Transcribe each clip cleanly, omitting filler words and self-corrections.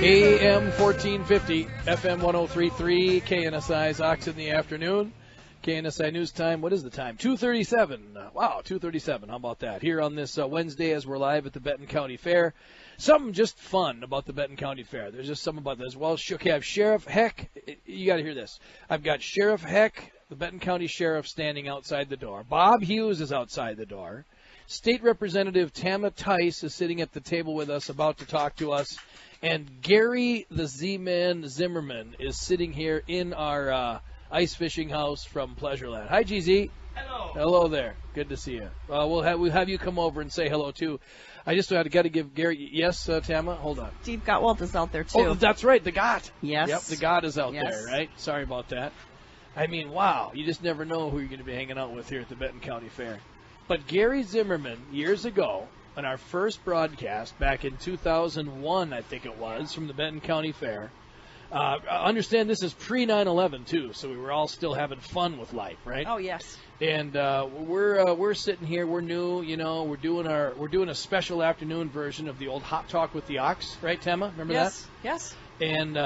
AM1450, FM 1033, KNSI's Ox in the afternoon. KNSI News Time, what is the time? 2:37. Wow, 2:37. How about that? Here on this Wednesday as we're live at the Benton County Fair. Something just fun about the Benton County Fair. There's just something about this. Well, okay, I have Sheriff Heck. You got to hear this. I've got Sheriff Heck, the Benton County Sheriff, standing outside the door. Bob Hughes is outside the door. State Representative Tama Theis is sitting at the table with us, about to talk to us. And Gary the Z-Man Zimmerman is sitting here in our ice fishing house from Pleasureland. Hi, GZ. Hello. Hello there. Good to see you. We'll have you come over and say hello, too. I just got to give Gary. Yes, Tama? Hold on. Steve Gottwald is out there, too. Oh, that's right. The Gott. Yes. Yep, the Gott is out there, right? Sorry about that. I mean, wow. You just never know who you're going to be hanging out with here at the Benton County Fair. But Gary Zimmerman, years ago, on our first broadcast back in 2001, I think it was, from the Benton County Fair. Understand this is pre-9/11 too, so we were all still having fun with life, right? Oh yes. And we're sitting here, we're new, you know, we're doing a special afternoon version of the old Hot Talk with the Ox, right, Tama? Remember that? Yes. And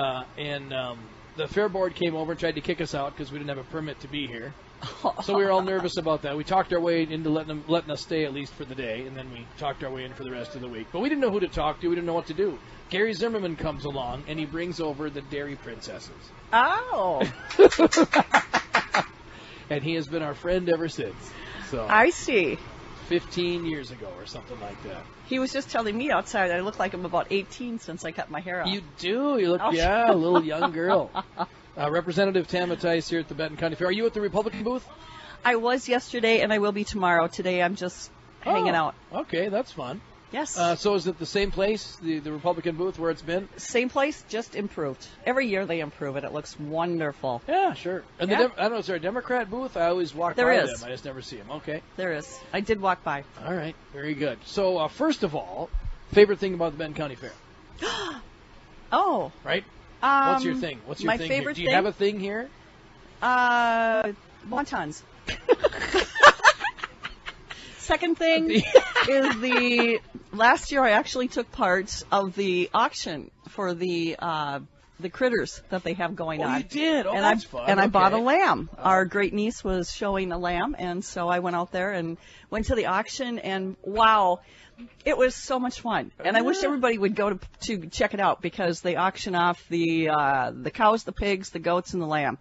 the fair board came over and tried to kick us out because we didn't have a permit to be here. So we were all nervous about that. We talked our way into letting us stay at least for the day, and then we talked our way in for the rest of the week. But we didn't know who to talk to. We didn't know what to do. Gary Zimmerman comes along, and he brings over the Dairy Princesses. Oh. And he has been our friend ever since. So I see. 15 years ago or something like that. He was just telling me outside I look like I'm about 18 since I cut my hair off. You do. You look, a little young girl. Representative Tama Theis here at the Benton County Fair. Are you at the Republican booth? I was yesterday, and I will be tomorrow. Today I'm just hanging out. Okay, that's fun. Yes. So is it the same place, the Republican booth where it's been? Same place, just improved. Every year they improve it. It looks wonderful. Yeah, sure. And I don't know, is there a Democrat booth? I always walk by them. I just never see them. Okay. There is. I did walk by. All right. Very good. So first of all, favorite thing about the Benton County Fair? Oh. Right? What's your thing? What's your my thing favorite here? Do you have a thing here? Wontons. Second thing is the last year I actually took part of the auction for the critters that they have going on. Oh, you did? Oh, and that's fun. And I bought a lamb. Our great niece was showing a lamb, and so I went out there and went to the auction, and wow, it was so much fun. And I wish everybody would go to check it out because they auction off the cows, the pigs, the goats, and the lamb.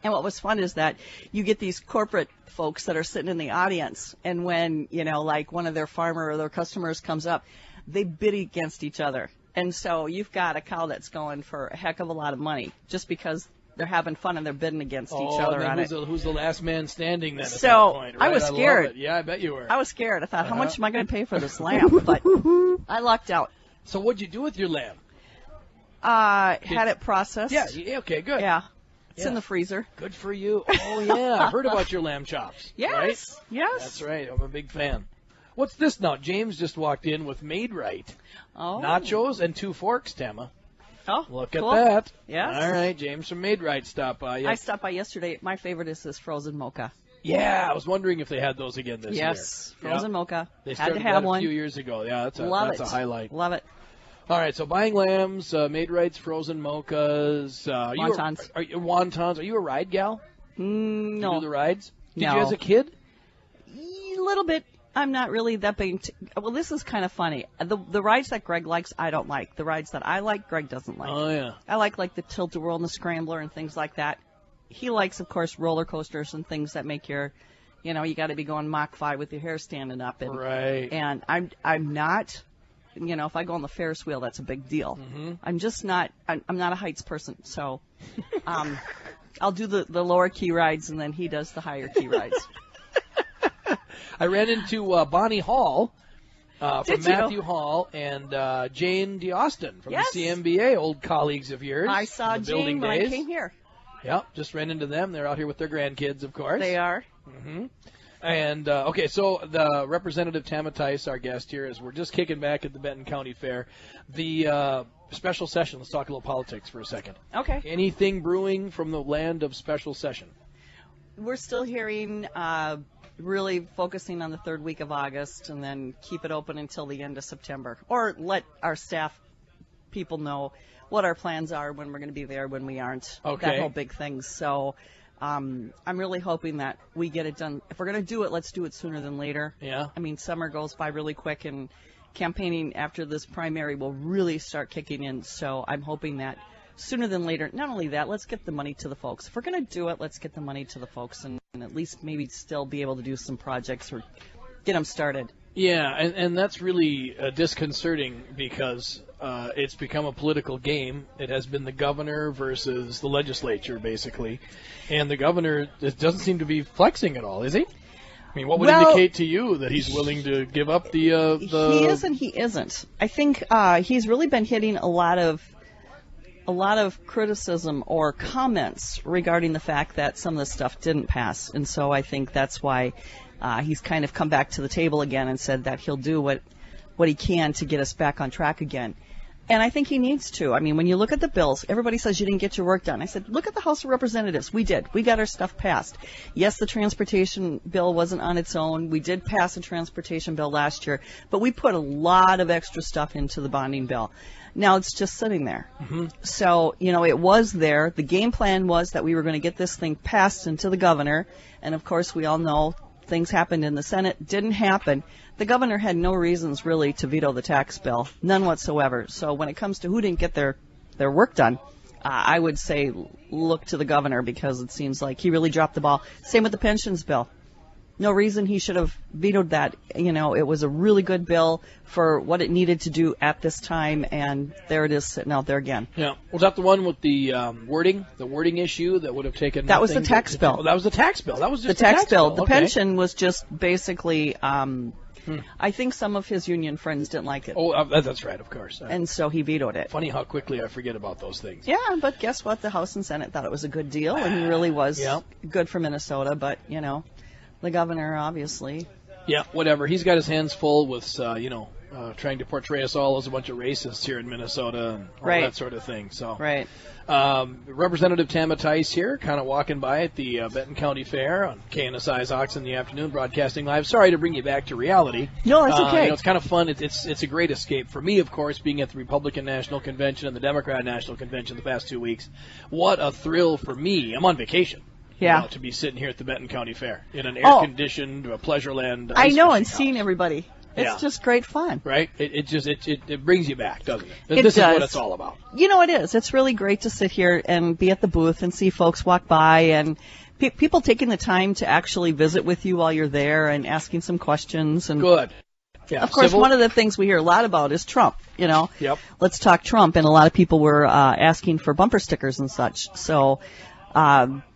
And what was fun is that you get these corporate folks that are sitting in the audience, and when, you know, like one of their farmer or their customers comes up, they bid against each other. And so you've got a cow that's going for a heck of a lot of money just because they're having fun and they're bidding against each other on it. Who's the last man standing then at so that point, right? I was scared. I love it. Yeah, I bet you were. I was scared. I thought, how much am I going to pay for this lamb? But I lucked out. So what'd you do with your lamb? Had it processed. Yeah, okay, good. Yeah. It's in the freezer. Good for you. Oh, yeah. I heard about your lamb chops. Yes. Right? Yes. That's right. I'm a big fan. What's this now? James just walked in with Made Right. Oh. Nachos and 2 forks, Tama. Oh, Look cool. at that. Yes. All right, James from Made Right stopped by. Yep. I stopped by yesterday. My favorite is this frozen mocha. Yeah, I was wondering if they had those again this year. Yes, frozen mocha. They had started to have that one a few years ago. Yeah, that's a highlight. Love it. All right, so buying lambs, Made Right's frozen mochas. Wontons. Wontons. Are you a ride gal? No. You do the rides? Did No. you as a kid? A little bit. I'm not really that big. Well, this is kind of funny. The rides that Greg likes, I don't like. The rides that I like, Greg doesn't like. Oh, yeah. I like the tilt-a-whirl and the scrambler and things like that. He likes, of course, roller coasters and things that make your, you know, you got to be going Mach 5 with your hair standing up. And, right. And I'm not, you know, if I go on the Ferris wheel, that's a big deal. Mm-hmm. I'm just not, I'm not a heights person. So I'll do the lower key rides, and then he does the higher key rides. I ran into Bonnie Hall from Did you? Matthew Hall and Jane DeAustin from Yes. the CMBA, old colleagues of yours. I saw from the building Jane when days. I came here. Yep, just ran into them. They're out here with their grandkids, of course. They are. Mm-hmm. And, okay, so the Representative Tama Theis, our guest here, is we're just kicking back at the Benton County Fair. The special session, let's talk a little politics for a second. Okay. Anything brewing from the land of special session? We're still hearing really focusing on the third week of August and then keep it open until the end of September. Or let our staff people know what our plans are, when we're going to be there, when we aren't. Okay. That whole big thing. So I'm really hoping that we get it done. If we're going to do it, let's do it sooner than later. Yeah. I mean, summer goes by really quick, and campaigning after this primary will really start kicking in. So I'm hoping that sooner than later. Not only that, let's get the money to the folks. If we're going to do it, let's get the money to the folks and at least maybe still be able to do some projects or get them started. Yeah, and that's really disconcerting because it's become a political game. It has been the governor versus the legislature, basically. And the governor doesn't seem to be flexing at all, is he? I mean, what would indicate to you that he's willing to give up the... He is and he isn't. I think he's really been hitting a lot of criticism or comments regarding the fact that some of the stuff didn't pass. And so I think that's why he's kind of come back to the table again and said that he'll do what he can to get us back on track again. And I think he needs to. I mean, when you look at the bills, everybody says you didn't get your work done. I said, look at the House of Representatives. We did. We got our stuff passed. Yes, the transportation bill wasn't on its own. We did pass a transportation bill last year, but we put a lot of extra stuff into the bonding bill. Now it's just sitting there. Mm-hmm. So, it was there. The game plan was that we were going to get this thing passed into the governor. And, of course, we all know things happened in the Senate. Didn't happen. The governor had no reasons, really, to veto the tax bill. None whatsoever. So when it comes to who didn't get their work done, I would say look to the governor because it seems like he really dropped the ball. Same with the pensions bill. No reason he should have vetoed that. It was a really good bill for what it needed to do at this time, and there it is sitting out there again. Yeah. Was that the one with the wording issue that would have taken... That was the tax bill. Oh, that was the tax bill. That was just the tax bill. The okay. pension was just basically... I think some of his union friends didn't like it. Oh, that's right, of course. And so he vetoed it. Funny how quickly I forget about those things. Yeah, but guess what? The House and Senate thought it was a good deal, and he really was good for Minnesota. But, the governor, obviously. Yeah, whatever. He's got his hands full with, trying to portray us all as a bunch of racists here in Minnesota and all that sort of thing. So, right. Representative Tama Theis here, kind of walking by at the Benton County Fair on KNSI's Ox in the afternoon, broadcasting live. Sorry to bring you back to reality. No, that's okay. It's kind of fun. It's a great escape for me, of course, being at the Republican National Convention and the Democrat National Convention the past 2 weeks. What a thrill for me. I'm on vacation. Yeah. To be sitting here at the Benton County Fair in an air-conditioned Pleasureland. I know, and house. seeing everybody. It's just great fun. Right? It brings you back, doesn't it? This is what it's all about. It is. It's really great to sit here and be at the booth and see folks walk by and people taking the time to actually visit with you while you're there and asking some questions. And good. Yeah. Of course, one of the things we hear a lot about is Trump, Yep. Let's talk Trump. And a lot of people were asking for bumper stickers and such. So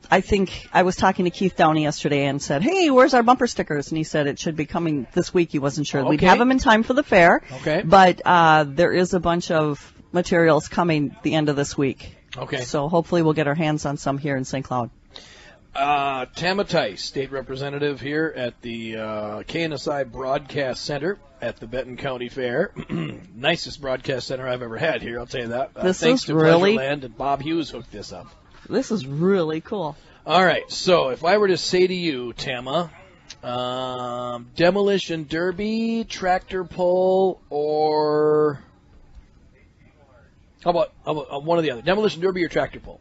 I think I was talking to Keith Downey yesterday and said, hey, where's our bumper stickers? And he said it should be coming this week. He wasn't sure. Okay. We'd have them in time for the fair. Okay. But there is a bunch of materials coming the end of this week. Okay. So hopefully we'll get our hands on some here in St. Cloud. Tama Theis, state representative here at the KNSI Broadcast Center at the Benton County Fair. Nicest broadcast center I've ever had here, I'll tell you that. Thanks to Pleasureland, and Bob Hughes hooked this up. This is really cool. All right, so if I were to say to you, Tama, demolition derby, tractor pull, or how about one or the other? Demolition derby or tractor pull?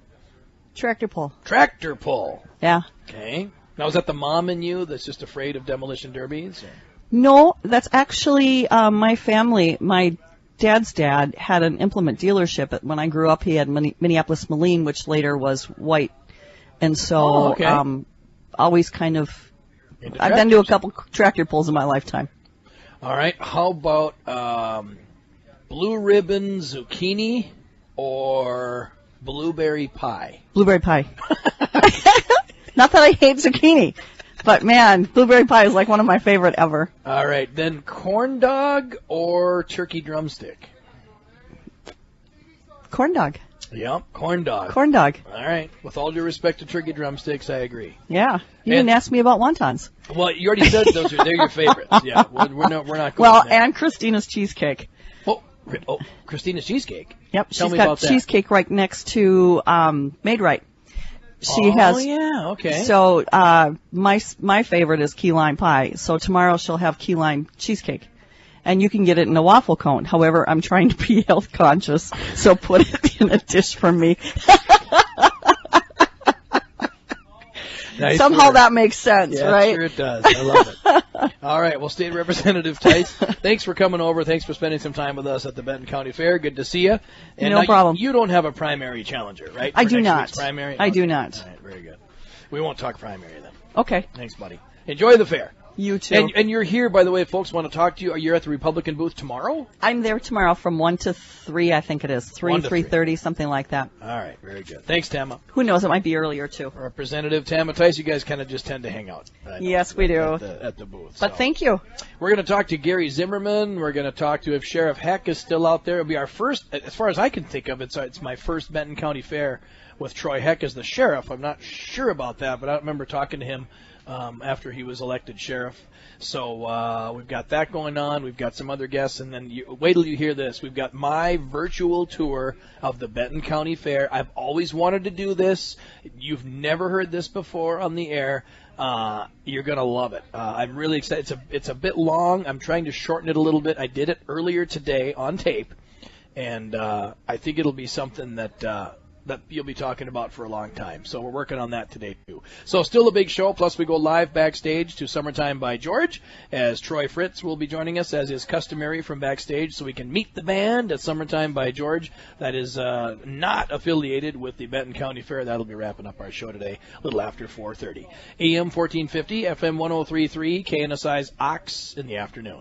Tractor pull. Tractor pull. Yeah. Okay. Now, is that the mom in you that's just afraid of demolition derbies? Or? No, that's actually my family. My dad's dad had an implement dealership. When I grew up, he had Minneapolis Moline, which later was White. And so always kind of I've been to a couple tractor pulls in my lifetime. All right. How about blue ribbon zucchini or blueberry pie? Blueberry pie. Not that I hate zucchini, but man, blueberry pie is like one of my favorite ever. All right. Then corn dog or turkey drumstick? Corn dog. Yep, corn dog. Corn dog. All right. With all due respect to turkey drumsticks, I agree. Yeah. You didn't ask me about wontons. Well, you already said they're your favorites. Yeah, we're not going Well, there. and Christina's cheesecake. Oh, Christina's cheesecake. Yep, Tell she's me got about that. cheesecake right next to Made Right. She has. Oh yeah, okay. So my favorite is key lime pie. So tomorrow she'll have key lime cheesecake, and you can get it in a waffle cone. However, I'm trying to be health conscious, so put it in a dish for me. Nice Somehow work. that makes sense, Yeah, right? Sure it does. I love it. All right. Well, State Representative Theis, thanks for coming over. Thanks for spending some time with us at the Benton County Fair. Good to see you. And No problem. You don't have a primary challenger, right? I for do next not. week's primary? I do Okay. not. All right. Very good. We won't talk primary then. Okay. Thanks, buddy. Enjoy the fair. You too. And you're here, by the way, if folks want to talk to you. You're at the Republican booth tomorrow? I'm there tomorrow from 1 to 3, I think it is. 1 to 3. 3:30, something like that. All right. Very good. Thanks, Tama. Who knows? It might be earlier, too. Representative Tama Theis, you guys kind of just tend to hang out. I know, Yes, we do. At the booth. But so. thank you. We're going to talk to Gary Zimmerman. We're going to talk to if Sheriff Heck is still out there. It'll be our first, as far as I can think of, it's my first Benton County Fair with Troy Heck as the sheriff. I'm not sure about that, but I remember talking to him after he was elected sheriff. So we've got that going on. We've got some other guests, and then wait till you hear this. We've got my virtual tour of the Benton County Fair. I've always wanted to do this. You've never heard this before on the air. You're going to love it. I'm really excited. It's a bit long. I'm trying to shorten it a little bit. I did it earlier today on tape, and I think it'll be something that you'll be talking about for a long time. So we're working on that today, too. So still a big show, plus we go live backstage to Summertime by George, as Troy Fritz will be joining us, as is customary from backstage, so we can meet the band at Summertime by George. That is not affiliated with the Benton County Fair. That'll be wrapping up our show today, a little after 4:30. AM 1450, FM 1033, KNSI's Ox in the afternoon.